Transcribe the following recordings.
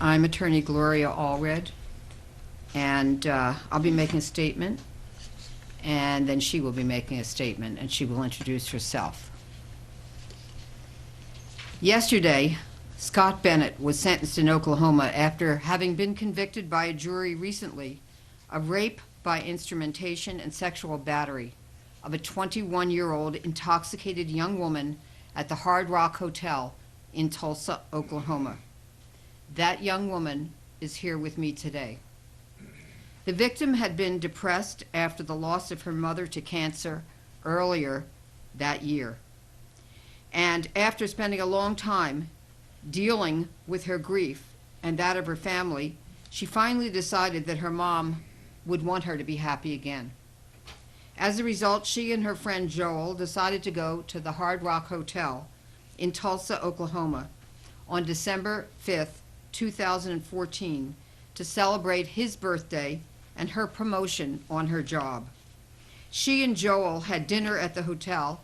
I'm attorney Gloria Allred, and I'll be making a statement, and then she will be making a statement, and she will introduce herself. Yesterday, Scott Bennett was sentenced in Oklahoma after having been convicted by a jury recently of rape by instrumentation and sexual battery of a 21-year-old intoxicated young woman at the Hard Rock Hotel in Tulsa, Oklahoma. That young woman is here with me today. The victim had been depressed after the loss of her mother to cancer earlier that year. And after spending a long time dealing with her grief and that of her family, she finally decided that her mom would want her to be happy again. As a result, she and her friend Joel decided to go to the Hard Rock Hotel in Tulsa, Oklahoma on December 5th, 2014 to celebrate his birthday and her promotion on her job. She and Joel had dinner at the hotel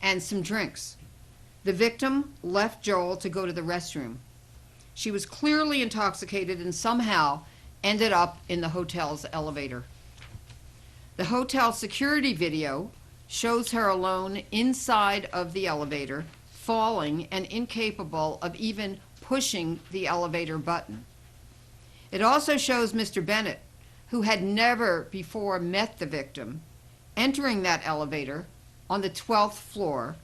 and some drinks. The victim left Joel to go to the restroom. She was clearly intoxicated and somehow ended up in the hotel's elevator. The hotel security video shows her alone inside of the elevator, falling and incapable of even pushing the elevator button. It also shows Mr. Bennett, who had never before met the victim, entering that elevator on the 12th floor,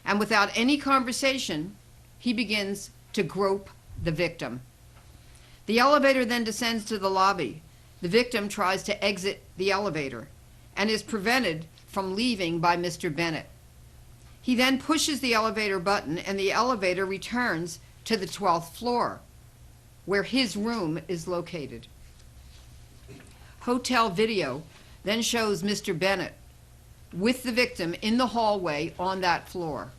and without any conversation, he begins to grope the victim. The elevator then descends to the lobby. The victim tries to exit the elevator and is prevented from leaving by Mr. Bennett. He then pushes the elevator button and the elevator returns to the 12th floor, where his room is located. Hotel video then shows Mr. Bennett with the victim in the hallway on that floor.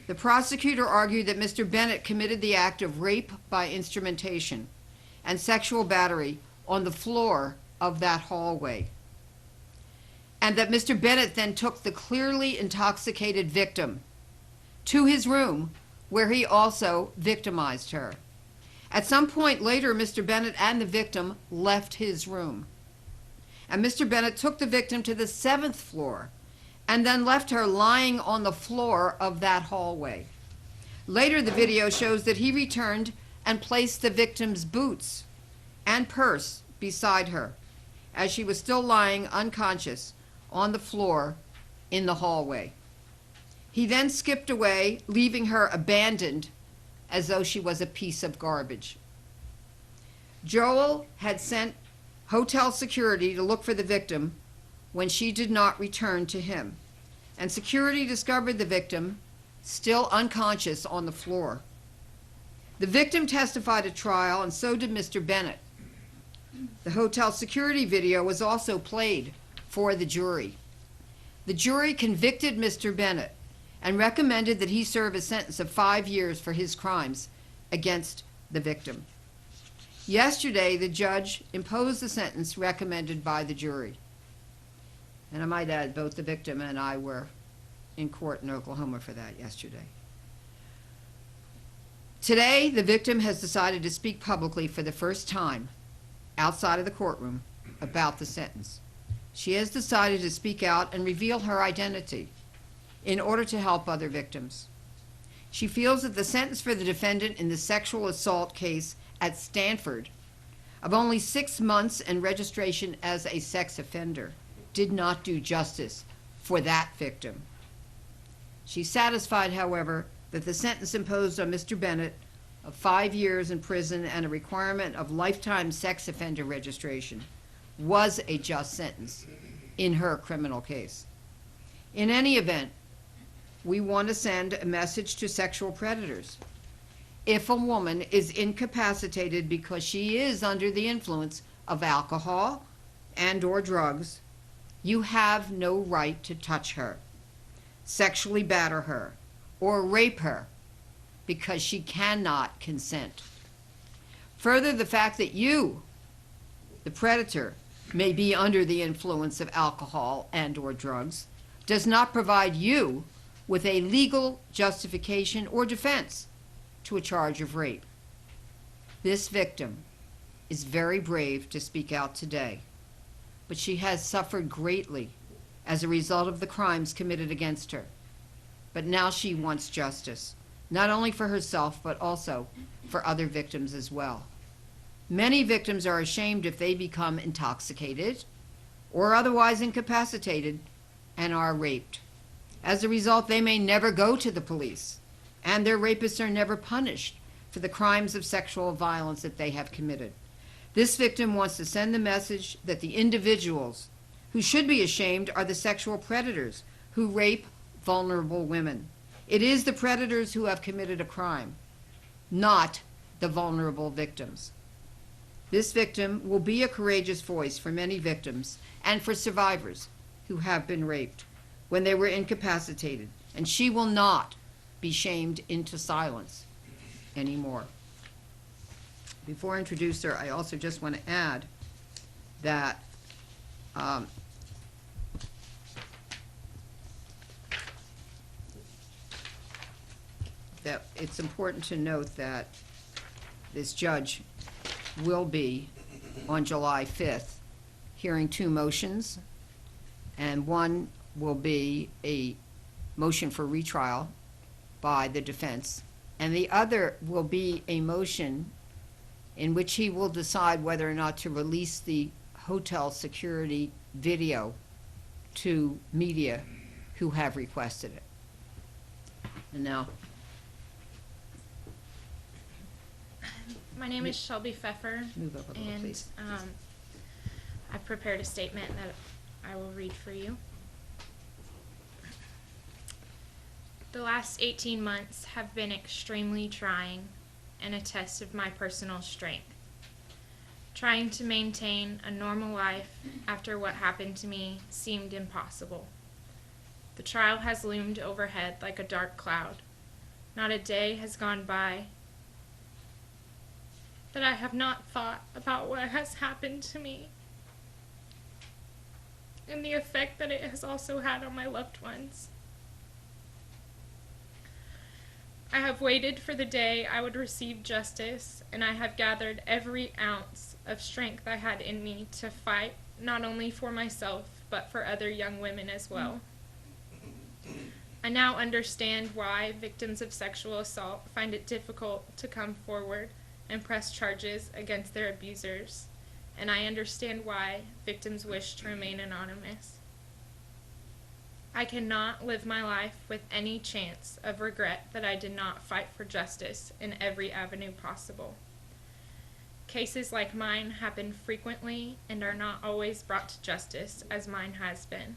The prosecutor argued that Mr. Bennett committed the act of rape by instrumentation and sexual battery on the floor of that hallway, and that Mr. Bennett then took the clearly intoxicated victim to his room, where he also victimized her. At some point later, Mr. Bennett and the victim left his room, and Mr. Bennett took the victim to the 7th floor and then left her lying on the floor of that hallway. Later, the video shows that he returned and placed the victim's boots and purse beside her as she was still lying unconscious on the floor in the hallway. He then skipped away, leaving her abandoned as though she was a piece of garbage. Joel had sent hotel security to look for the victim when she did not return to him, and security discovered the victim still unconscious on the floor. The victim testified at trial, and so did Mr. Bennett. The hotel security video was also played for the jury. The jury convicted Mr. Bennett and recommended that he serve a sentence of 5 years for his crimes against the victim. Yesterday, the judge imposed the sentence recommended by the jury. And I might add, both the victim and I were in court in Oklahoma for that yesterday. Today, the victim has decided to speak publicly for the first time outside of the courtroom about the sentence. She has decided to speak out and reveal her identity in order to help other victims. She feels that the sentence for the defendant in the sexual assault case at Stanford of only 6 months and registration as a sex offender did not do justice for that victim. She's satisfied, however, that the sentence imposed on Mr. Bennett of 5 years in prison and a requirement of lifetime sex offender registration was a just sentence in her criminal case. In any event, we want to send a message to sexual predators. If a woman is incapacitated because she is under the influence of alcohol and/or drugs, you have no right to touch her, sexually batter her, or rape her because she cannot consent. Further, the fact that you, the predator, may be under the influence of alcohol and/or drugs does not provide you with a legal justification or defense to a charge of rape. This victim is very brave to speak out today, but she has suffered greatly as a result of the crimes committed against her. But now she wants justice, not only for herself, but also for other victims as well. Many victims are ashamed if they become intoxicated or otherwise incapacitated and are raped. As a result, they may never go to the police, and their rapists are never punished for the crimes of sexual violence that they have committed. This victim wants to send the message that the individuals who should be ashamed are the sexual predators who rape vulnerable women. It is the predators who have committed a crime, not the vulnerable victims. This victim will be a courageous voice for many victims and for survivors who have been raped when they were incapacitated, and she will not be shamed into silence anymore. Before I introduce her, I also just want to add that that it's important to note that this judge will be, on July 5th, hearing two motions, and one will be a motion for retrial by the defense, and the other will be a motion in which he will decide whether or not to release the hotel security video to media who have requested it. And now, my name is Shelby Pfeffer, move up a little, and please. I've prepared a statement that I will read for you. The last 18 months have been extremely trying and a test of my personal strength. Trying to maintain a normal life after what happened to me seemed impossible. The trial has loomed overhead like a dark cloud. Not a day has gone by that I have not thought about what has happened to me and the effect that it has also had on my loved ones. I have waited for the day I would receive justice, and I have gathered every ounce of strength I had in me to fight not only for myself, but for other young women as well. I now understand why victims of sexual assault find it difficult to come forward and press charges against their abusers, and I understand why victims wish to remain anonymous. I cannot live my life with any chance of regret that I did not fight for justice in every avenue possible. Cases like mine happen frequently and are not always brought to justice as mine has been.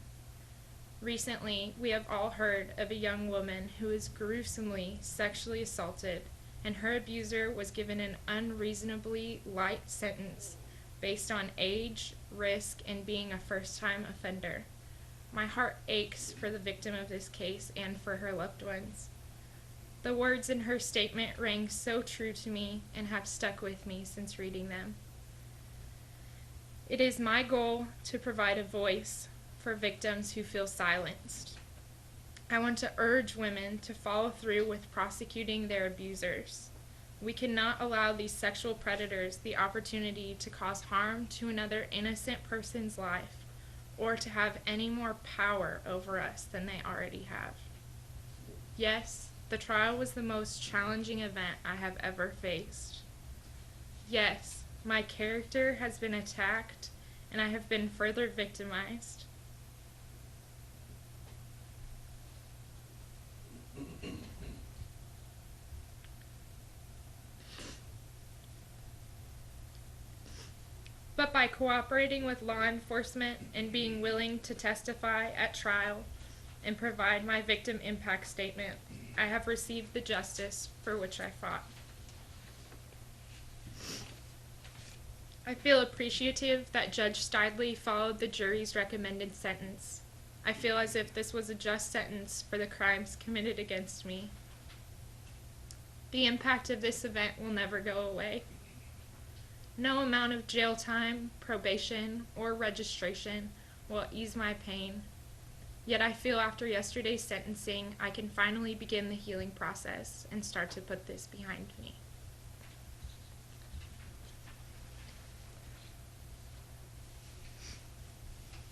Recently, we have all heard of a young woman who was gruesomely sexually assaulted, and her abuser was given an unreasonably light sentence based on age, risk, and being a first-time offender. My heart aches for the victim of this case and for her loved ones. The words in her statement rang so true to me and have stuck with me since reading them. It is my goal to provide a voice for victims who feel silenced. I want to urge women to follow through with prosecuting their abusers. We cannot allow these sexual predators the opportunity to cause harm to another innocent person's life, or to have any more power over us than they already have. Yes, the trial was the most challenging event I have ever faced. Yes, my character has been attacked, and I have been further victimized. But by cooperating with law enforcement and being willing to testify at trial and provide my victim impact statement, I have received the justice for which I fought. I feel appreciative that Judge Stidley followed the jury's recommended sentence. I feel as if this was a just sentence for the crimes committed against me. The impact of this event will never go away. No amount of jail time, probation, or registration will ease my pain. Yet I feel after yesterday's sentencing, I can finally begin the healing process and start to put this behind me.